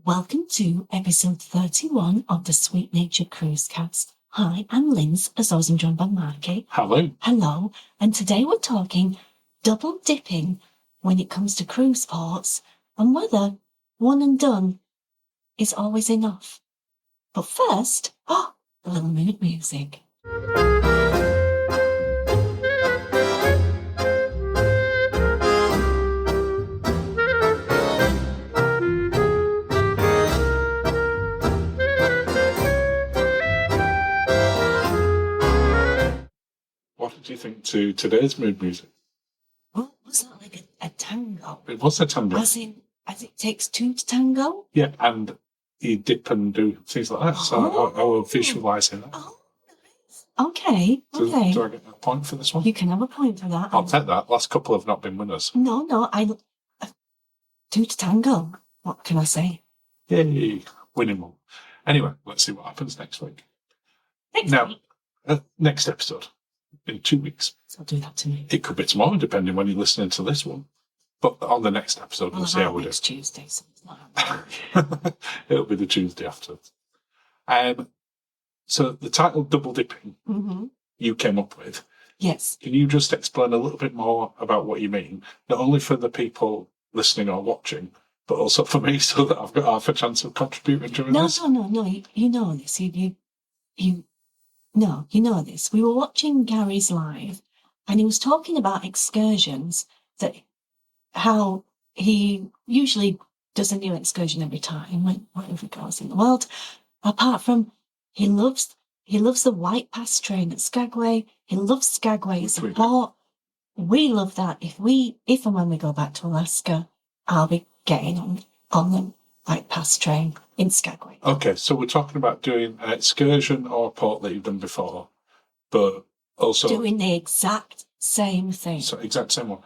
Welcome to episode 31 of the Sweet Nature Cruise Cast. Hi, I'm Linz, as always I'm joined by Marky. Hello. Hello, and today we're talking double dipping when it comes to cruise ports and whether one and done is always enough. But first, a little mood music. What did you think to today's mood music? Well, was that like a tango? It was a tango. As it takes two to tango? Yeah, and you dip and do things like that. So I will visualising that. Oh, nice. Okay. Do I get a point for this one? You can have a point for that. I'll take that. Last couple have not been winners. No, two to tango. What can I say? Yay, winning one. Anyway, let's see what happens next week. Next episode. In 2 weeks. So do that to me. It could be tomorrow, depending when you're listening to this one. But on the next episode, we'll see how we do. It's Tuesday, so it's not. It'll be the Tuesday after. So the title "Double Dipping" you came up with. Yes. Can you just explain a little bit more about what you mean, not only for the people listening or watching, but also for me, so that I've got half a chance of contributing during this? No. You know this. You know this. We were watching Gary's live, and he was talking about excursions, how he usually does a new excursion every time, wherever he goes in the world. Apart from, he loves the White Pass train at Skagway. He loves Skagway as a port. We love that. If and when we go back to Alaska, I'll be getting on the White Pass train in Skagway. Okay, so we're talking about doing an excursion or a port that you've done before, but also doing the exact same thing. So exact same one.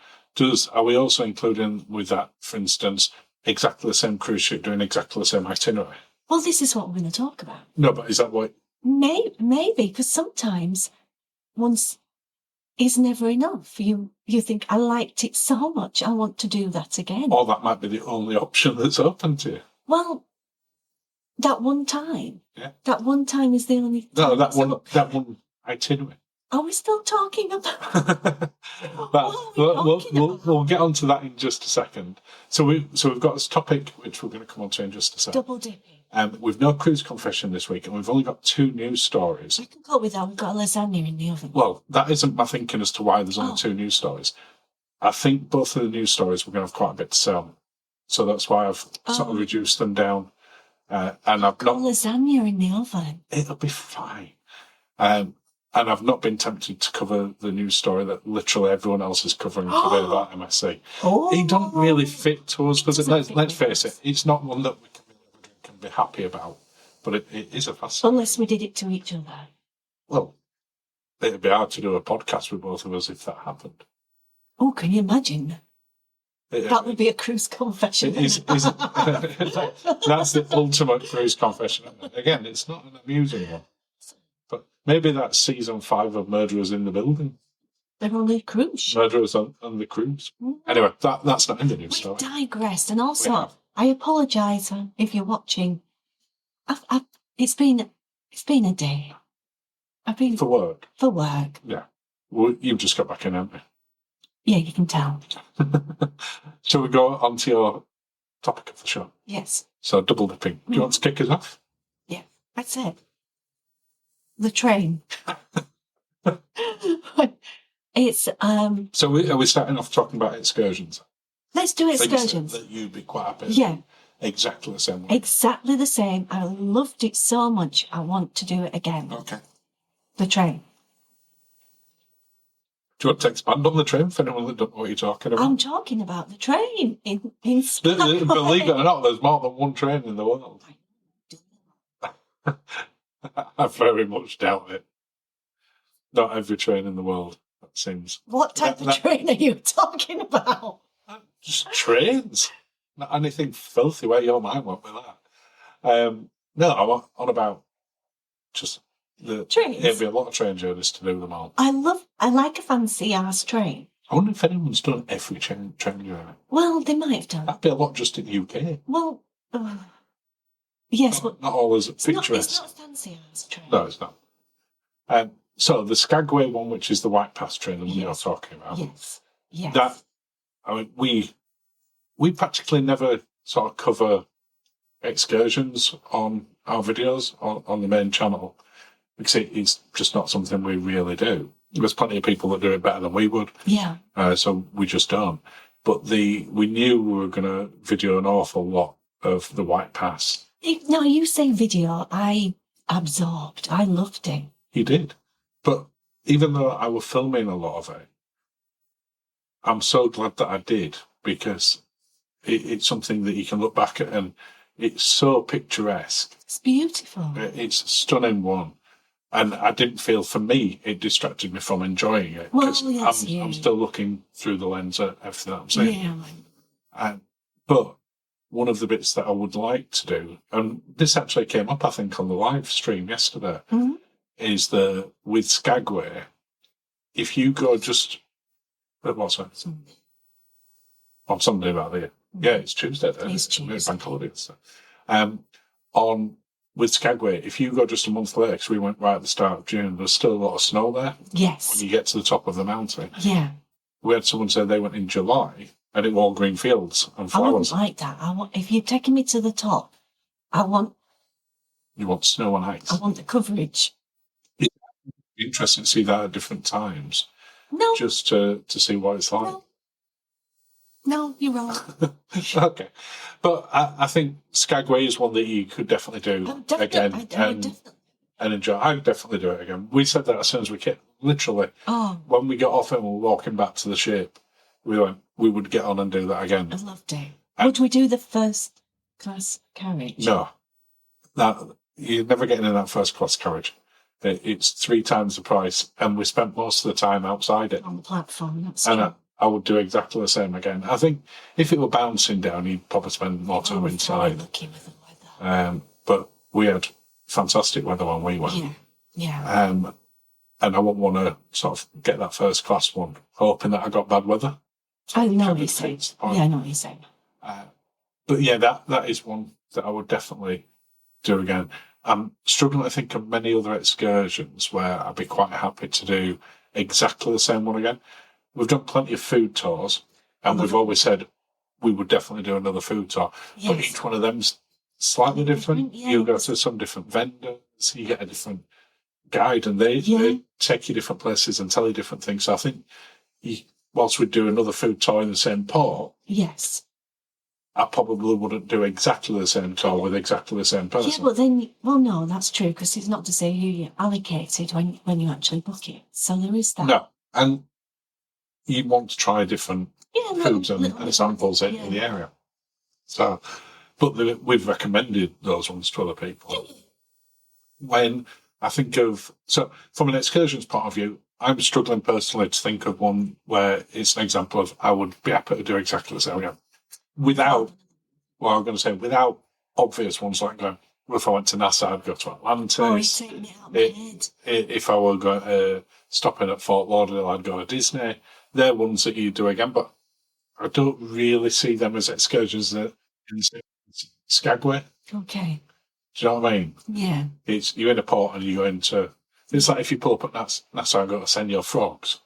Are we also including with that, for instance, exactly the same cruise ship doing exactly the same itinerary? Well, this is what we're going to talk about. No, but is that what? Maybe, because sometimes once is never enough. You think, I liked it so much, I want to do that again. Or that might be the only option that's open to you. Well, that one time. Yeah. That one time is the only time. No, that one itinerary. Are we still talking about? We'll get onto that in just a second. So we've got this topic which we're going to come on to in just a second. Double dipping. We've no cruise confession this week, and we've only got 2 news stories. I can go with that. We've got lasagna in the oven. Well, that isn't my thinking as to why there's only 2 news stories. I think both of the news stories we're going to have quite a bit to say on. So that's why I've sort of reduced them down. And I've not lasagna in the oven. It'll be fine. And I've not been tempted to cover the news story that literally everyone else is covering today about MSC. It don't really fit to us, because let's face it, it's not one that we can be happy about. But it is a fast. Unless we did it to each other. Well, it'd be hard to do a podcast with both of us if that happened. Oh, can you imagine? That would be a cruise confession. That's the ultimate cruise confession. Again, it's not an amusing one. But maybe that's season 5 of Murderers in the Building. They're on the cruise. Murderers on the cruise. Anyway, that's not in the news story. We digressed. And also, I apologise if you're watching. It's been a day. I've been for work. For work. Yeah. Well, you've just got back in, haven't you? Yeah, you can tell. Shall we go on to your topic of the show? Yes. So double dipping. Do you want to kick us off? Yeah, that's it. The train. It's So are we starting off talking about excursions? Let's do excursions. That you'd be quite happy. Yeah. Exactly the same way. Exactly the same. I loved it so much. I want to do it again. Okay. The train. Do you want to expand on the train for anyone that don't know what you're talking about? I'm talking about the train in Skagway. Believe it or not, there's more than one train in the world. I very much doubt it. Not every train in the world, that seems. What type of train are you talking about? Just trains. Not anything filthy where your mind went with that. No, I'm on about just the trains. It'd be a lot of train journeys to do them all. I like a fancy ass train. I wonder if anyone's done every train journey. Well, they might have done. That'd be a lot just in the UK. Well, Yes, but not always it's picturesque. not fancy as a train. No, it's not. So the Skagway one, which is the White Pass train that you're talking about. Yes. Yes. That, I mean, we practically never sort of cover excursions on our videos on the main channel because it's just not something we really do. There's plenty of people that do it better than we would. Yeah. So we just don't. But we knew we were going to video an awful lot of the White Pass. Now, you say video, I absorbed. I loved it. You did. But even though I was filming a lot of it, I'm so glad that I did because it's something that you can look back at and it's so picturesque. It's beautiful. It's a stunning one. And I didn't feel, for me, it distracted me from enjoying it. Well, Because yes, I'm still looking through the lens at everything that I'm saying. Yeah. But one of the bits that I would like to do, and this actually came up, I think, on the live stream yesterday, is with Skagway, if you go just, what's that? Sunday. On Sunday, about there. Yeah, it's Tuesday. It's Tuesday. Bank holiday. So. With Skagway, if you go just a month later, because we went right at the start of June, there's still a lot of snow there. Yes. When you get to the top of the mountain. Yeah. We had someone say they went in July and it was all green fields and flowers. I wouldn't like that. If you're taking me to the top, you want snow and ice. I want the coverage. It'd be interesting to see that at different times. No. Just to see what it's like. No, you're wrong. Okay. But I think Skagway is one that you could definitely do again and enjoy. I'd definitely do it again. We said that as soon as we came, literally. Oh. When we got off and we were walking back to the ship, we would get on and do that again. I loved it. Would we do the first class carriage? No. You're never getting in that first class carriage. It's 3 times the price, and we spent most of the time outside it. On the platform, that's true. I would do exactly the same again. I think if it were bouncing down, you'd probably spend more time inside. Lucky with the weather. But we had fantastic weather when we went. Yeah. And I wouldn't want to sort of get that first class one, hoping that I got bad weather. I know what you're saying. Yeah, I know what you're saying. But yeah, that is one that I would definitely do again. I'm struggling to think of many other excursions where I'd be quite happy to do exactly the same one again. We've done plenty of food tours, and we've always said we would definitely do another food tour. Yes. But each one of them's slightly different. Yeah. You go to some different vendors, you get a different guide, and they take you different places and tell you different things. So I think whilst we'd do another food tour in the same port, yes, I probably wouldn't do exactly the same tour with exactly the same person. Yeah, but then, no, that's true, because it's not to say who you allocated when you actually book it. So there is that. No, and you want to try different foods and samples in the area. So, but we've recommended those ones to other people. When I think of, so from an excursions point of view, I'm struggling personally to think of one where it's an example of I would be happy to do exactly the same again. Without obvious ones like going, well, if I went to Nassau, I'd go to Atlantis. Oh, it's taking me out of my head. If I were going stopping at Fort Lauderdale, I'd go to Disney. They're ones that you do again, but I don't really see them as excursions in Skagway. Okay. Do you know what I mean? Yeah. You're in a port and you go into. It's like if you pull up at Nassau and go to Senor Frogs.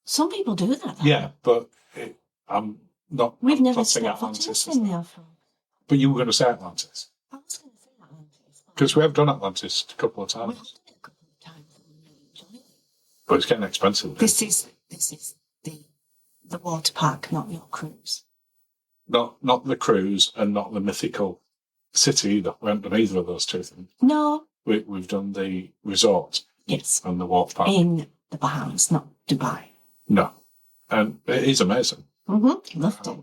Some people do that. Yeah, but I'm not. We've never stepped foot in Senor Frogs. But you were going to say Atlantis. I was going to say Atlantis. Because we have done Atlantis a couple of times. We have done it a couple of times and we really enjoyed it. But it's getting expensive. This is the water park, not your cruise. Not the cruise and not the mythical city either. We haven't done either of those two things. No. We've done the resort. Yes. And the water park. In the Bahamas, not Dubai. No. And it is amazing. Mm-hmm. Loved it.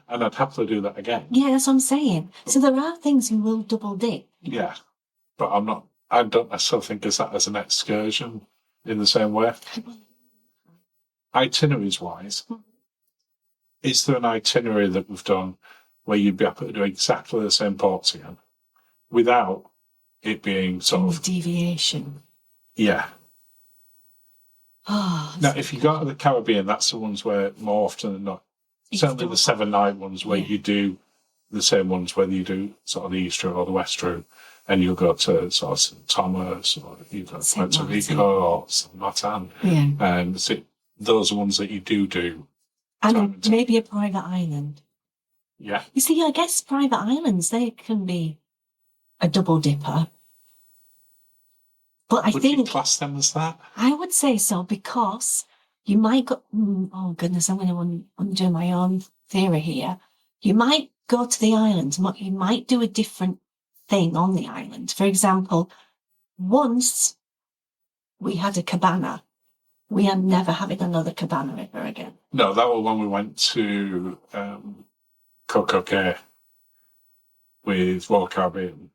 And I'd happily do that again. Yeah, that's what I'm saying. So there are things you will double dip. Yeah. But I don't necessarily think of that as an excursion in the same way. Itineraries wise, is there an itinerary that we've done where you'd be able to do exactly the same ports again without it being sort of deviation? Yeah. Oh, now, if you go to the Caribbean, that's the ones where more often than not, certainly the 7-night ones where you do the same ones, whether you do sort of the East route or the West route, and you'll go to sort of St. Thomas, or you go to Puerto Rico or St. Martin. Yeah. And those are ones that you do. And maybe a private island. Yeah. You see, I guess private islands, they can be a double dipper. But I think... Would you class them as that? I would say so, because you might go... oh, goodness, I'm going to undo my own theory here. You might go to the island, you might do a different thing on the island. For example, once we had a cabana. We are never having another cabana ever again. No, that was when we went to Coco Cay with Royal Caribbean.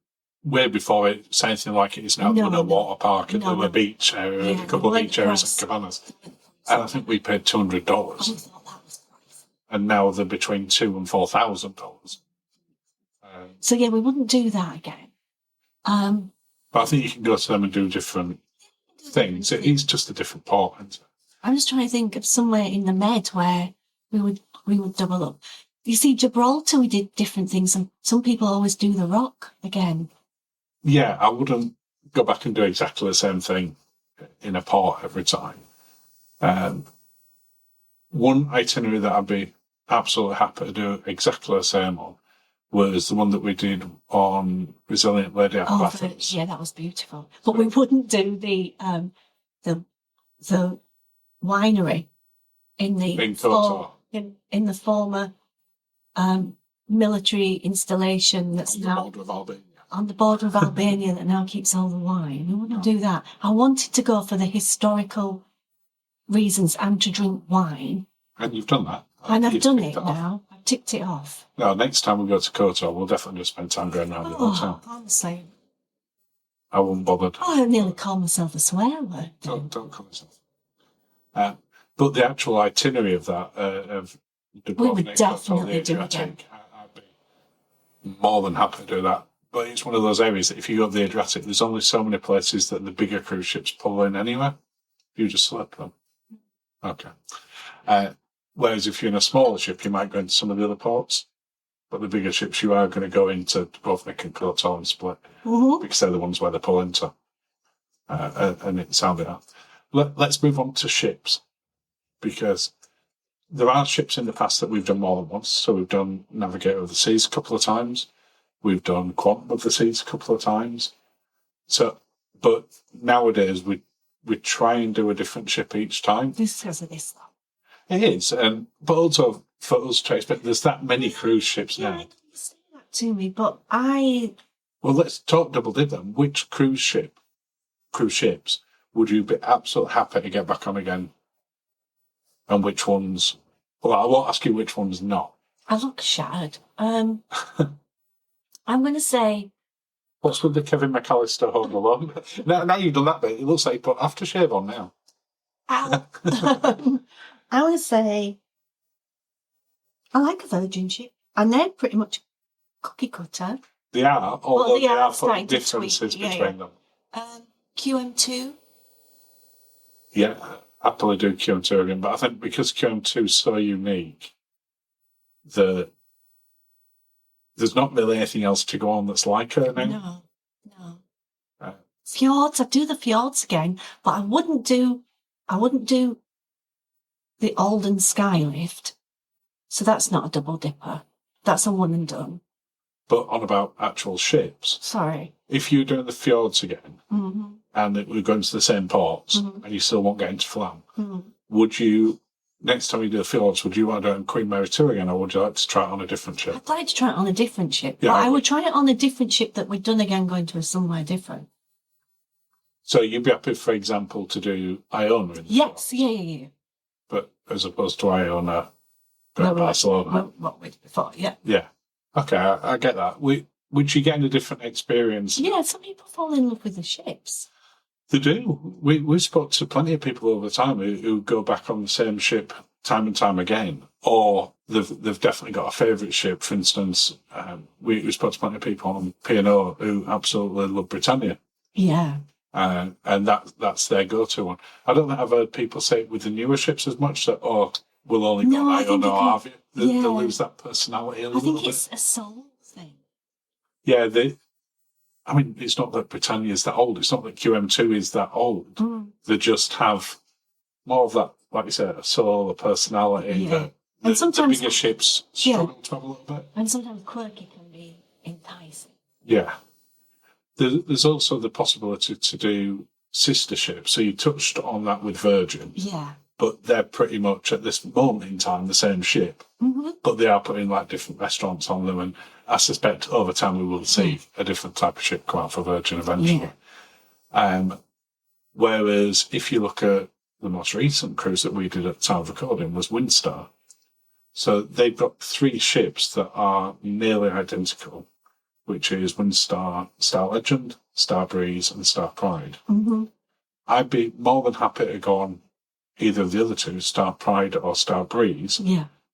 Way before it's anything like it is now. No water park and there were beach areas, a couple of beach areas and cabanas. And I think we paid $200. I thought that was pricey. And now they're between $2,000 and $4,000. So yeah, we wouldn't do that again. But I think you can go to them and do different things. It is just a different port. Isn't it? I'm just trying to think of somewhere in the Med where we would double up. You see, Gibraltar, we did different things, and some people always do the Rock again. Yeah, I wouldn't go back and do exactly the same thing in a port every time. One itinerary that I'd be absolutely happy to do exactly the same on was the one that we did on Resilient Lady out of Athens. Yeah, that was beautiful. But we wouldn't do the winery in the former military installation that's now on the border of Albania that now keeps all the wine. We wouldn't do that. I wanted to go for the historical reasons and to drink wine. And you've done that. And I've done it now. I've ticked it off. No, next time we go to Kotor, we'll definitely just spend time going around the hotel. Honestly. I wouldn't bother. I nearly call myself a swear word. Don't call yourself. But the actual itinerary of that, of Dubrovnik, we would definitely do it again. I'd be more than happy to do that. But it's one of those areas that if you go to the Adriatic, there's only so many places that the bigger cruise ships pull in anyway. You just select them. Okay. Whereas if you're in a smaller ship, you might go into some of the other ports. But the bigger ships, you are going to go into Dubrovnik and Kotor and Split. Mm-hmm. Because they're the ones where they pull into. And it's how they are. Let's move on to ships. Because there are ships in the past that we've done more than once. So we've done Navigator of the Seas a couple of times. We've done Quantum of the Seas a couple of times. So, but nowadays we try and do a different ship each time. This because of this, though. It is, but also for us to expect there's that many cruise ships now. You say that to me, but Well, let's talk double dip then. Which cruise ships would you be absolutely happy to get back on again? And which ones? Well, I won't ask you which ones not. I look shattered. I'm going to say... What's with the Kevin McAllister Home Alone? now you've done that bit, it looks like you put aftershave on now. I want to say I like a Virgin ship, and they're pretty much cookie cutter. They are, although they are putting differences between them. QM2? Yeah, happily do QM2 again, but I think because QM2 is so unique, there's not really anything else to go on that's like her now. No. Fjords, I'd do the fjords again, but I wouldn't do the Alden Skylift. So that's not a double dipper. That's a one and done. But on about actual ships. Sorry. If you're doing the fjords again, mm-hmm. and we're going to the same ports, mm-hmm. and you still won't get into Flam, mm-hmm. would you, next time you do the fjords, would you want to do it on Queen Mary 2 again, or would you like to try it on a different ship? I'd like to try it on a different ship. Yeah, but I would try it on a different ship that we'd done again going to somewhere different. So you'd be happy, for example, to do Iona in the Yes, fjords? yeah. But as opposed to Iona going to Barcelona? What we did before, yeah. Yeah. Okay, I get that. Would you get a different experience? Yeah, some people fall in love with the ships. They do. We spoke to plenty of people over the time who go back on the same ship time and time again, or they've definitely got a favourite ship. For instance, we spoke to plenty of people on P&O who absolutely love Britannia. Yeah. And that's their go-to one. I don't think I've heard people say it with the newer ships as much that, we'll only go Iona or Avia. They lose that personality a little bit. I think it's a soul thing. Yeah, it's not that Britannia's that old. It's not that QM2 is that old. They just have more of that, like you said, a soul, a personality. Yeah. And sometimes the bigger ships struggle to have a little bit. And sometimes quirky can be enticing. Yeah. There's also the possibility to do sister ships. So you touched on that with Virgin. Yeah. But they're pretty much at this moment in time the same ship. Mm-hmm. But they are putting like different restaurants on them, and I suspect over time we will see a different type of ship come out for Virgin eventually. Yeah. Whereas if you look at the most recent cruise that we did at the time of recording was Windstar. So they've got 3 ships that are nearly identical, which is Windstar, Star Legend, Star Breeze, and Star Pride. Mm-hmm. I'd be more than happy to go on either of the other 2, Star Pride or Star Breeze,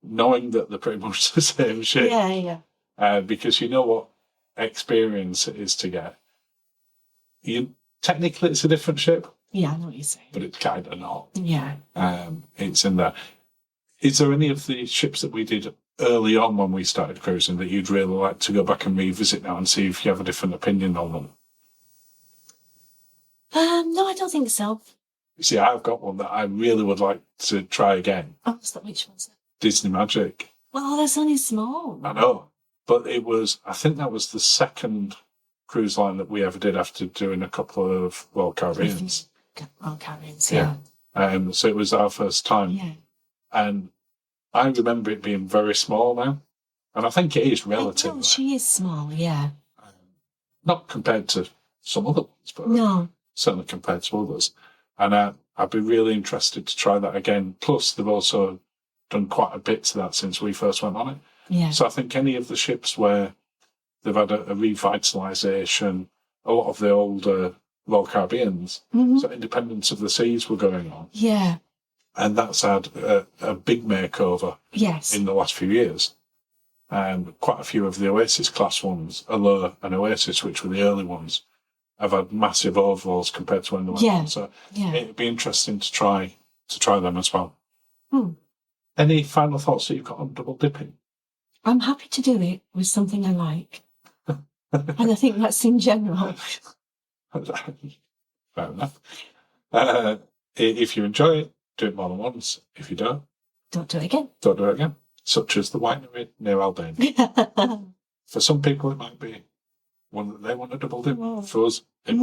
knowing that they're pretty much the same ship. Yeah. Because you know what experience it is to get. Technically, it's a different ship. Yeah, I know what you're saying. But it's kind of not. Yeah. It's in there. Is there any of the ships that we did early on when we started cruising that you'd really like to go back and revisit now and see if you have a different opinion on them? No, I don't think so. See, I've got one that I really would like to try again. Oh, which one's that? Disney Magic. Well, that's only small. I know. But I think that was the second cruise line that we ever did after doing a couple of Royal Caribbeans. Royal Caribbeans, yeah. So it was our first time. Yeah. And I remember it being very small now. And I think it is relatively. She is small, yeah. Not compared to some other ones, but certainly compared to others. And I'd be really interested to try that again. Plus, they've also done quite a bit to that since we first went on it. Yeah. So I think any of the ships where they've had a revitalisation, a lot of the older Royal Caribbeans, so Independence of the Seas were going on. Yeah. And that's had a big makeover in the last few years. Quite a few of the Oasis class ones, Allure and Oasis, which were the early ones, have had massive overhauls compared to when they went on. So it'd be interesting to try them as well. Any final thoughts that you've got on double dipping? I'm happy to do it with something I like. And I think that's in general. Fair enough. If you enjoy it, do it more than once. If you don't do it again. Don't do it again. Such as the winery near Albany. For some people, it might be one that they want to double dip. No. For us, I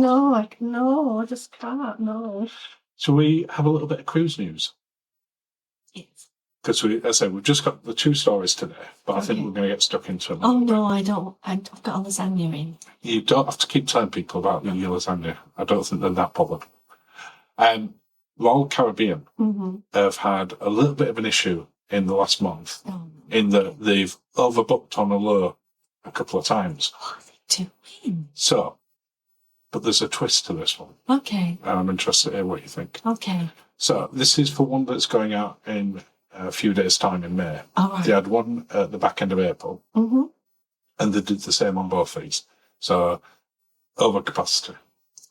just can't. No. Shall we have a little bit of cruise news? Yes. Because we've just got the 2 stories today, but I think we're going to get stuck into them. Oh no, I don't. I've got a lasagna in. You don't have to keep telling people about your lasagna. I don't think they're that bothered. Royal Caribbean have had a little bit of an issue in the last month, in that they've overbooked on Allure a couple of times. What are they doing? So, but there's a twist to this one. Okay. And I'm interested to hear what you think. Okay. So this is for one that's going out in a few days' time in May. All right. They had one at the back end of April, and they did the same on both these. So, overcapacity,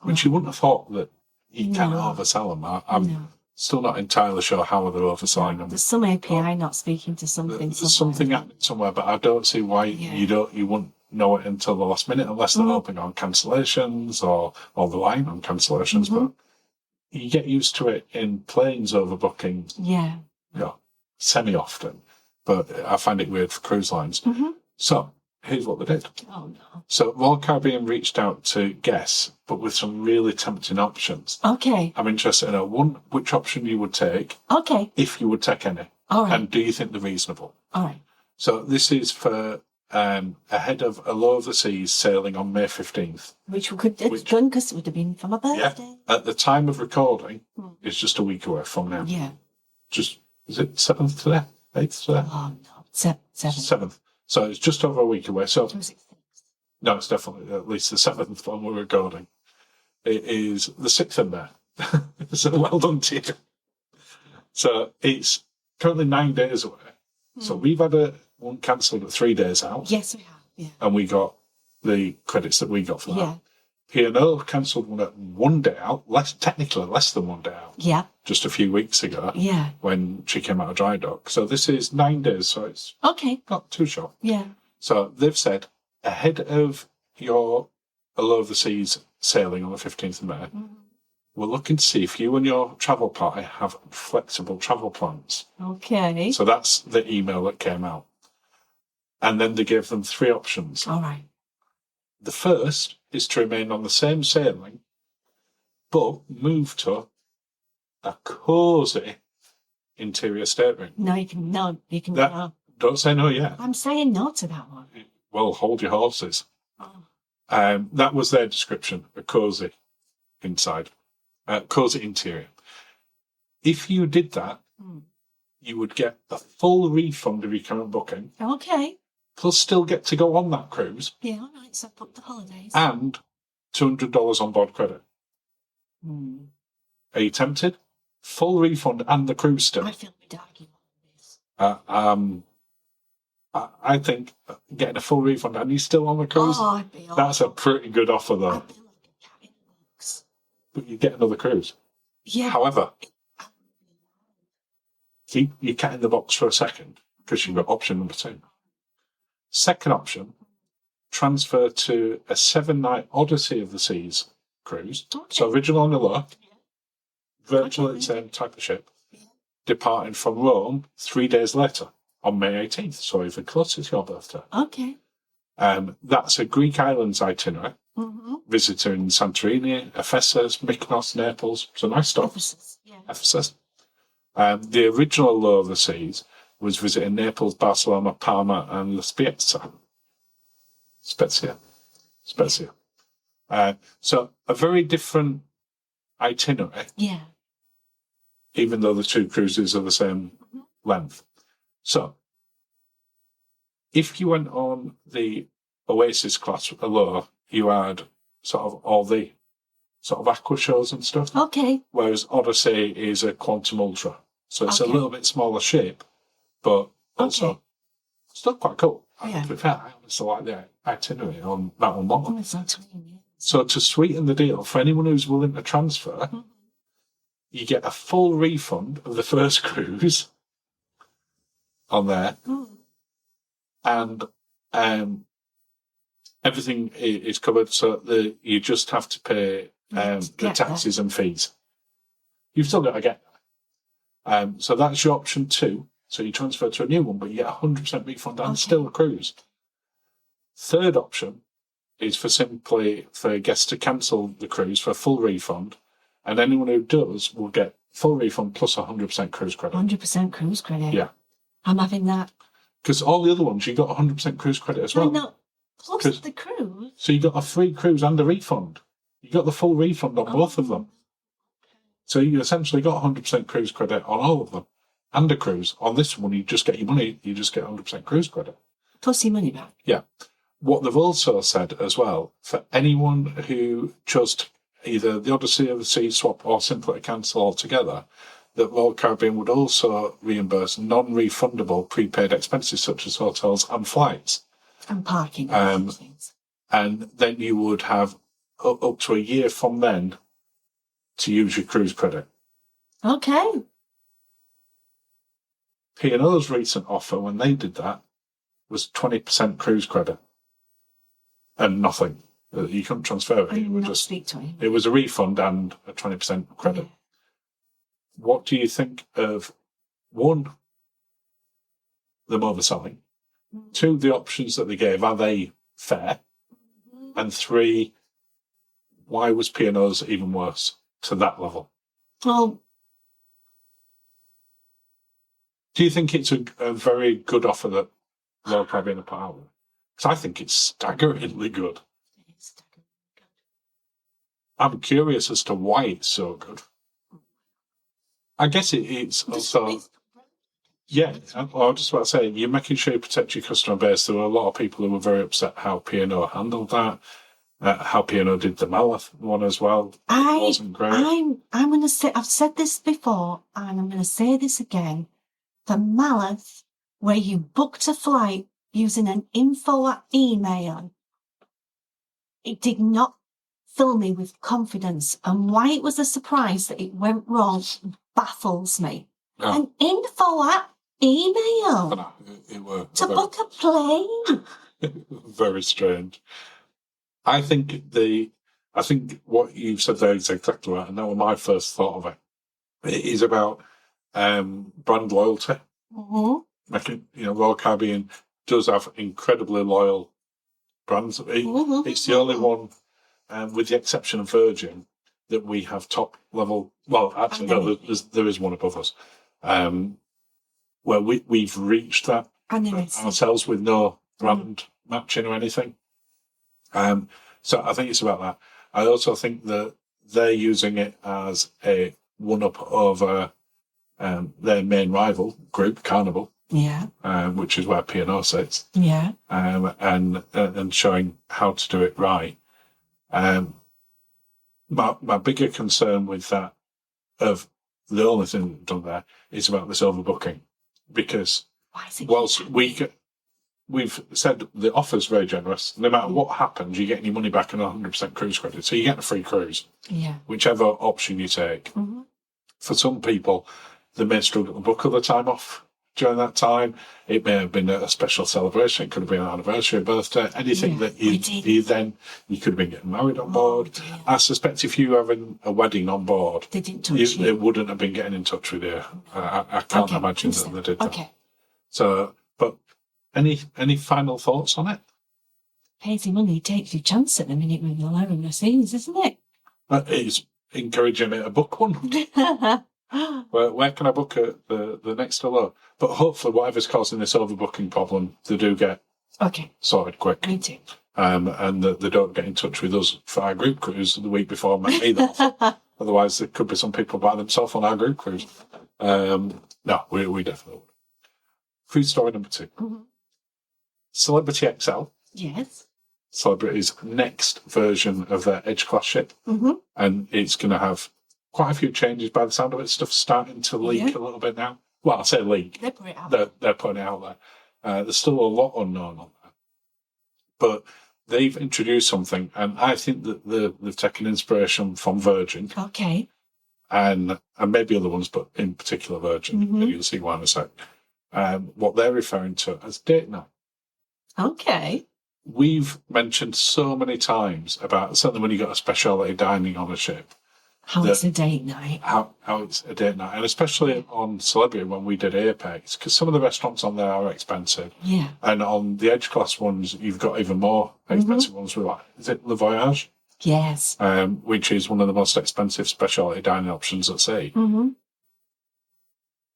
which you wouldn't have thought that you can oversell them. I'm still not entirely sure how they're overselling them. There's some API not speaking to something. There's something happening somewhere, but I don't see why you wouldn't know it until the last minute, unless they're hoping on cancellations or relying on cancellations. But you get used to it in planes overbooking. Yeah. Semi-often, but I find it weird for cruise lines. So, here's what they did. Oh, no. So, Royal Caribbean reached out to Guess, but with some really tempting options. Okay. I'm interested to know, one, which option you would take. Okay. If you would take any. All right. And do you think they're reasonable? All right. So, this is for ahead of Allure of the Seas sailing on May 15th. Which we could have done because it would have been for my birthday. Yeah. At the time of recording, it's just a week away from now. Yeah. Is it 7th today? 8th today? Oh, no. 7th. 7th. So it's just over a week away. So was it 6th? No, it's definitely at least the 7th when we're recording. It is the 6th of May. So well done to you. So it's currently 9 days away. So we've had one cancelled at 3 days out. Yes, we have. Yeah. And we got the credits that we got for that. Yeah. P&O cancelled one at 1 day out, technically less than 1 day out. Yeah. Just a few weeks ago. Yeah. When she came out of dry dock. So this is 9 days, so it's not too short. Yeah. So they've said, ahead of your Allure of the Seas sailing on the 15th of May, we're looking to see if you and your travel partner have flexible travel plans. Okay. So that's the email that came out. And then they gave them 3 options. All right. The first is to remain on the same sailing, but move to a cosy interior stateroom. No, you can. No. Don't say no yet. I'm saying no to that one. Well, hold your horses. Oh. That was their description, a cosy inside, cosy interior. If you did that, you would get a full refund of your current booking. Okay. Plus still get to go on that cruise. Yeah, all right, so book the holidays. And $200 on board credit. Are you tempted? Full refund and the cruise still. I feel we'd argue on this. I think getting a full refund and you're still on the cruise, that's a pretty good offer though. I'd be like a cat in a box. But you get another cruise. Yeah. However, keep your cat in the box for a second because you've got option number 2. Second option, transfer to a 7-night Odyssey of the Seas cruise. Okay. So original on the Allure, virtually the same type of ship, departing from Rome 3 days later on May 18th, so even closer to your birthday. Okay. That's a Greek islands itinerary, visiting Santorini, Ephesus, Mykonos, Naples. So nice stuff. Ephesus. The original Allure of the Seas was visiting Naples, Barcelona, Palma, and La Spezia. Spezia. So a very different itinerary. Yeah. Even though the 2 cruises are the same length. So, if you went on the Oasis class Allure, you had sort of all the sort of aqua shows and stuff. Okay. Whereas Odyssey is a Quantum Ultra. So it's a little bit smaller shape, but also still quite cool. Yeah. To be fair, I honestly like the itinerary on that one more. So to sweeten the deal, for anyone who's willing to transfer, you get a full refund of the first cruise on there. And everything is covered, so you just have to pay the taxes and fees. You've still got to get that. So that's your option 2. So you transfer to a new one, but you get 100% refund and still a cruise. Third option is for guests to cancel the cruise for a full refund, and anyone who does will get full refund plus 100% cruise credit. 100% cruise credit? Yeah. I'm having that. Because all the other ones, you got 100% cruise credit as well. No, plus the cruise? So you got a free cruise and a refund. You got the full refund on both of them. So you essentially got 100% cruise credit on all of them. And a cruise. On this one, you just get your money, you just get 100% cruise credit. Plus your money back. Yeah. What they've also said as well, for anyone who chose to either the Odyssey of the Sea swap or simply to cancel altogether, that Royal Caribbean would also reimburse non-refundable prepaid expenses such as hotels and flights. And parking and things. And then you would have up to a year from then to use your cruise credit. Okay. P&O's recent offer, when they did that, was 20% cruise credit. And nothing. You couldn't transfer it. Speak to him. It was a refund and a 20% credit. Yeah. What do you think of, 1, them overselling, 2, the options that they gave, are they fair? And 3, why was P&O's even worse to that level? Well, do you think it's a very good offer that Royal Caribbean put out? Because I think it's staggeringly good. I'm curious as to why it's so good. I guess it's also... Yeah, I was just about to say, you're making sure you protect your customer base. There were a lot of people who were very upset how P&O handled that, how P&O did the Maleth one as well. It wasn't great. I'm going to say, I've said this before, and I'm going to say this again. The Maleth, where you booked a flight using an info email, it did not fill me with confidence. And why it was a surprise that it went wrong baffles me. Oh. An info app email No, it were to book a plane. very strange. I think what you've said there is exactly right, and that was my first thought of it. It is about brand loyalty. Mm-hmm. I think, Royal Caribbean does have incredibly loyal brands. It's the only one, with the exception of Virgin, that we have top level. Well, actually, no, there is one above us, where we've reached that ourselves with no brand matching or anything. So I think it's about that. I also think that they're using it as a one-up over their main rival group, Carnival. Yeah. Which is where P&O sits. Yeah. And showing how to do it right. My bigger concern with that, of the only thing we've done there, is about this overbooking, because whilst we've said the offer's very generous, no matter what happens, you get your money back and 100% cruise credit, so you get a free cruise. Yeah. Whichever option you take. Mm-hmm. For some people, they may struggle to book other time off during that time. It may have been a special celebration. It could have been an anniversary, a birthday, anything that you could have been getting married on board. Dear. I suspect if you were having a wedding on board, they didn't touch you. They wouldn't have been getting in touch with you. I can't imagine that they did that. Okay. So, but any final thoughts on it? Hazy money takes your chance at the minute with the low scenes, isn't it? It's encouraging me to book one. Where can I book the next hello? But hopefully, whatever's causing this overbooking problem, they do get sorted quick. Me too. And that they don't get in touch with us for our group cruise the week before either. Otherwise, there could be some people by themselves on our group cruise. No, we definitely would. Food story number 2. Mm-hmm. Celebrity XL. Yes. Celebrity's next version of their Edge class ship. Mm-hmm. And it's going to have quite a few changes by the sound of it. Stuff's starting to leak a little bit now. Well, I say leak. They put it out. They're putting it out there. There's still a lot unknown on that. But they've introduced something, and I think that they've taken inspiration from Virgin. Okay. And maybe other ones, but in particular Virgin. Mm-hmm. You'll see why in a sec. What they're referring to as date night. Okay. We've mentioned so many times about, certainly when you got a specialty dining on a ship, how it's a date night. How it's a date night. And especially on Celebrity when we did Apex, because some of the restaurants on there are expensive. Yeah. And on the Edge class ones, you've got even more expensive ones. With is it Le Voyage? Yes. Which is one of the most expensive specialty dining options at sea. Mm-hmm.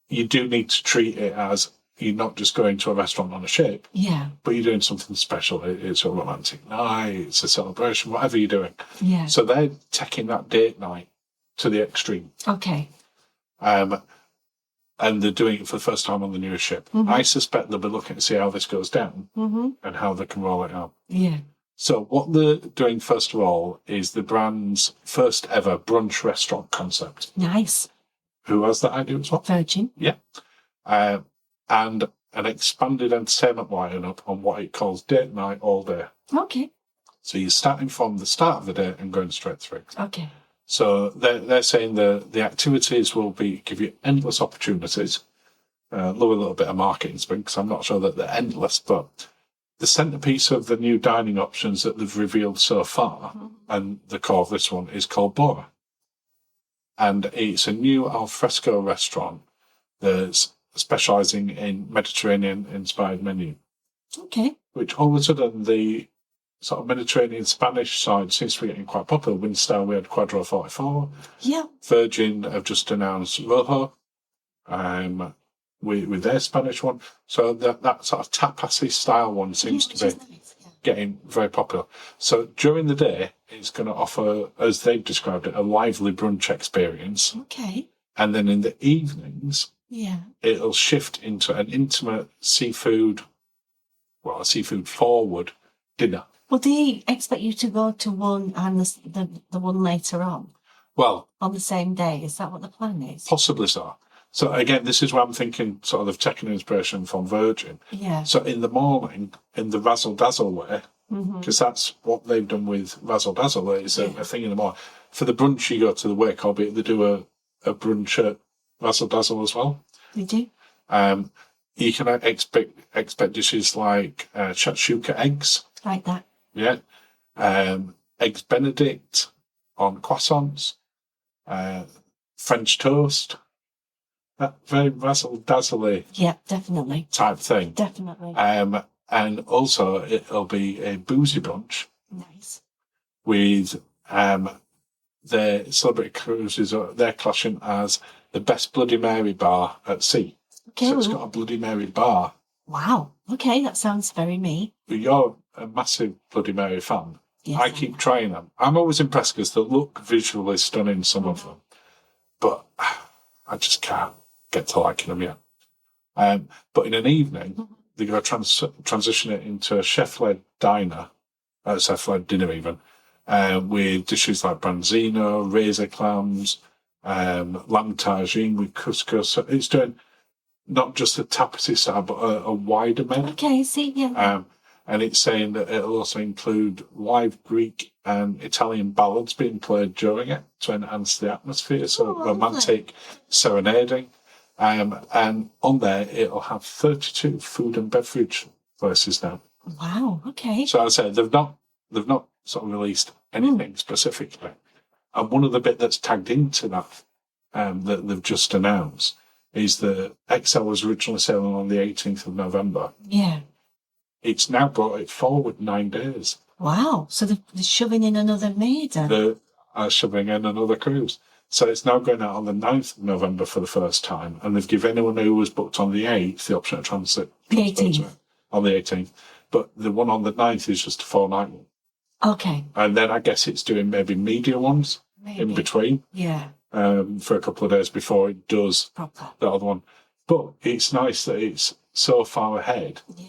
You do need to treat it as you're not just going to a restaurant on a ship. Yeah. But you're doing something special. It's a romantic night, it's a celebration, whatever you're doing. Yeah. So they're taking that date night to the extreme. Okay. And they're doing it for the first time on the newest ship. Mm-hmm. I suspect they'll be looking to see how this goes down and how they can roll it out. Yeah. So what they're doing, first of all, is the brand's first ever brunch restaurant concept. Nice. Who has that idea as well? Virgin. Yeah. And an expanded entertainment lineup on what it calls date night all day. Okay. So you're starting from the start of the day and going straight through. Okay. So they're saying the activities will give you endless opportunities. Love a little bit of marketing spin, because I'm not sure that they're endless, but the centrepiece of the new dining options that they've revealed so far, and the core of this one, is called Bora. And it's a new alfresco restaurant that's specialising in Mediterranean-inspired menu. Okay. Which all of a sudden, the sort of Mediterranean Spanish side seems to be getting quite popular. Windstar, we had Quadro 44. Yeah. Virgin have just announced Rojo with their Spanish one. So that sort of tapasy style one seems to be getting very popular. So during the day, it's going to offer, as they've described it, a lively brunch experience. Okay. And then in the evenings, it'll shift into an intimate a seafood forward dinner. Well, do they expect you to go to one and the one later on? Well, on the same day? Is that what the plan is? Possibly so. So again, this is where I'm thinking sort of taking inspiration from Virgin. Yeah. So in the morning, in the razzle dazzle way, because that's what they've done with Razzle Dazzle. It's a thing in the morning. For the brunch, you go to the Wake, albeit they do a brunch at Razzle Dazzle as well. They do. You can expect dishes like shakshuka eggs. Like that. Yeah. Eggs Benedict on croissants. French toast. That very Razzle Dazzle Yeah, definitely. type thing. Definitely. And also it'll be a boozy brunch. Nice. With their celebrity cruises, they're clashing as the best Bloody Mary bar at sea. Okay. So it's got a Bloody Mary bar. Wow. Okay, that sounds very me. You're a massive Bloody Mary fan. Yes, I keep trying them. I'm always impressed because they look visually stunning, some of them. But I just can't get to liking them yet. But in an evening, they're going to transition it into a chef-led diner, chef-led dinner even, with dishes like branzino, razor clams, lamb tagine with couscous. So it's doing not just a tapestry style, but a wider menu. Okay, see, yeah. And it's saying that it'll also include live Greek and Italian ballads being played during it to enhance the atmosphere. So romantic serenading. And on there, it'll have 32 food and beverage places now. Wow, okay. So as I said, they've not sort of released anything specifically. And one of the bit that's tagged into that that they've just announced is that XL was originally sailing on the 18th of November. Yeah. It's now brought it forward 9 days. Wow. So they're shoving in another maiden. They're shoving in another cruise. So it's now going out on the 9th of November for the first time. And they've given anyone who was booked on the 8th the option of transit. The 18th. On the 18th. But the one on the 9th is just a 4-night one. Okay. And then I guess it's doing maybe media ones in between. Yeah. For a couple of days before it does Proper. the other one. But it's nice that it's so far ahead. Yeah.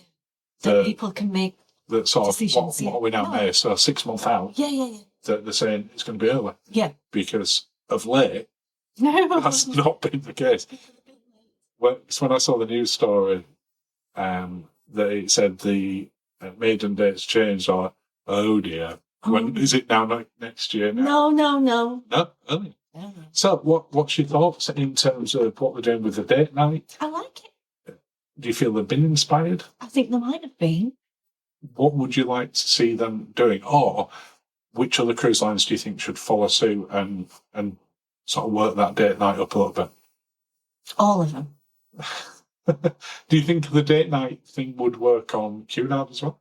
That people can make that sort decisions. What are we now May? So 6 months out. Yeah. That they're saying it's going to be early. Yeah. Because of late, no, that's not been the case. When I saw the news story, that it said the maiden date's changed, or oh dear, when is it now? Next year? Now? No. No, early. So, what's your thoughts in terms of what they're doing with the date night? I like it. Do you feel they've been inspired? I think they might have been. What would you like to see them doing, or which other cruise lines do you think should follow suit and sort of work that date night up a little bit? All of them. Do you think the date night thing would work on Cunard as well?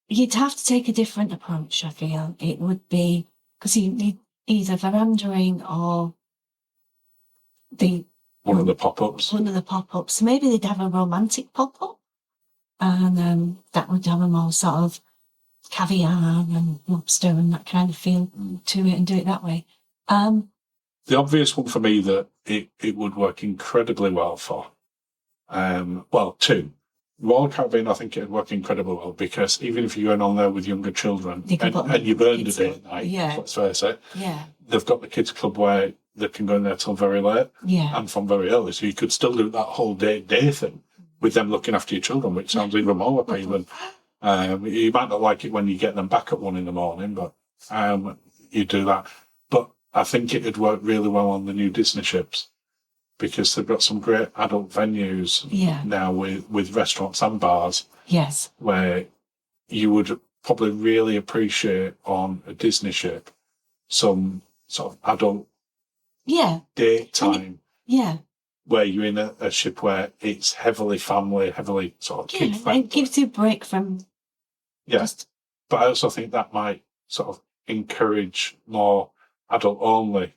You'd have to take a different approach, I feel. It would be, because you need either verandering or one of the pop-ups. One of the pop-ups. Maybe they'd have a romantic pop-up, and that would have a more sort of caviar and lobster and that kind of feel to it, and do it that way. The obvious one for me that it would work incredibly well for, two. Royal Caribbean, I think it would work incredibly well, because even if you're going on there with younger children and you've earned a date night, let's face it, they've got the kids club where they can go in there till very late and from very early. So you could still do that whole day thing with them looking after your children, which sounds even more appealing. You might not like it when you get them back at 1 a.m, but you do that. But I think it would work really well on the new Disney ships, because they've got some great adult venues now with restaurants and bars. Yes. Where you would probably really appreciate on a Disney ship some sort of adult daytime. Where you're in a ship where it's heavily family, heavily sort of kid friendly. It gives you a break from... But I also think that might sort of encourage more adult only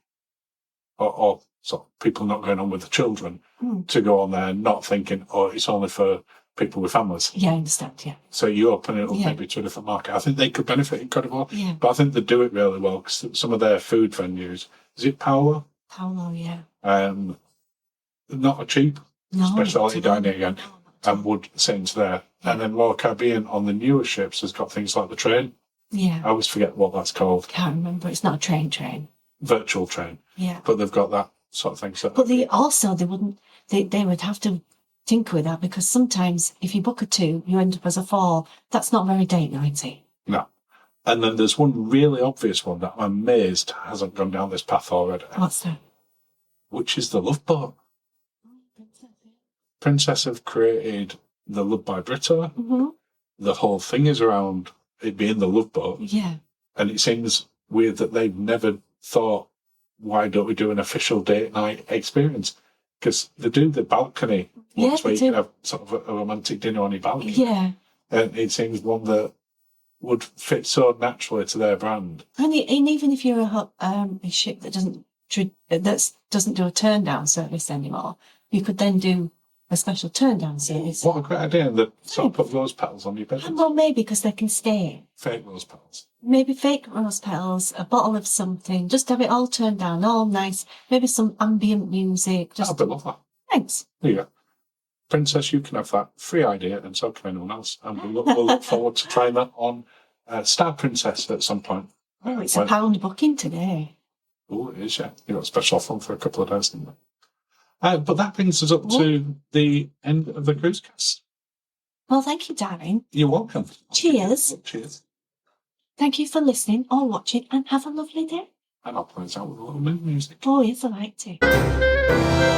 or sort of people not going on with the children to go on there, not thinking, it's only for people with families. Yeah, I understand, So you open it up maybe to a different market. I think they could benefit incredibly. Yeah. But I think they do it really well, because some of their food venues, is it Paolo? Paolo, yeah. Not a cheap specialty dining again, and would sit into there. Yeah. And then Royal Caribbean on the newer ships has got things like the train. Yeah. I always forget what that's called. Can't remember. It's not a train. Virtual train. Yeah. But they've got that sort of thing. So. But they would have to tinker with that, because sometimes if you book a 2, you end up as a 4. That's not very date nighty. No. And then there's one really obvious one that I'm amazed hasn't gone down this path already. What's that? Which is the Love Boat. Princess have created the Love by Brita. Mm-hmm. The whole thing is around it being the Love Boat. Yeah. And it seems weird that they've never thought, why don't we do an official date night experience? Because they do the balcony once where you can have sort of a romantic dinner on your balcony. Yeah. And it seems one that would fit so naturally to their brand. And even if you're a ship that doesn't do a turn down service anymore, you could then do a special turn down service. What a great idea! That sort of put rose petals on your bed. Well, maybe because they can stay. Fake rose petals. Maybe fake rose petals, a bottle of something. Just have it all turned down, all nice. Maybe some ambient music. That'd be lovely. Thanks. There you go. Princess, you can have that free idea, and so can anyone else. And we'll look forward to trying that on Star Princess at some point. Oh, it's a £1 booking today. Oh, it is, yeah. You got a special offer for a couple of days, didn't we? But that brings us up to the end of the cruise cast. Well, thank you, darling. You're welcome. Cheers. Cheers. Thank you for listening or watching, and have a lovely day. And I'll close out with a little moon music. Oh, yes, I like to.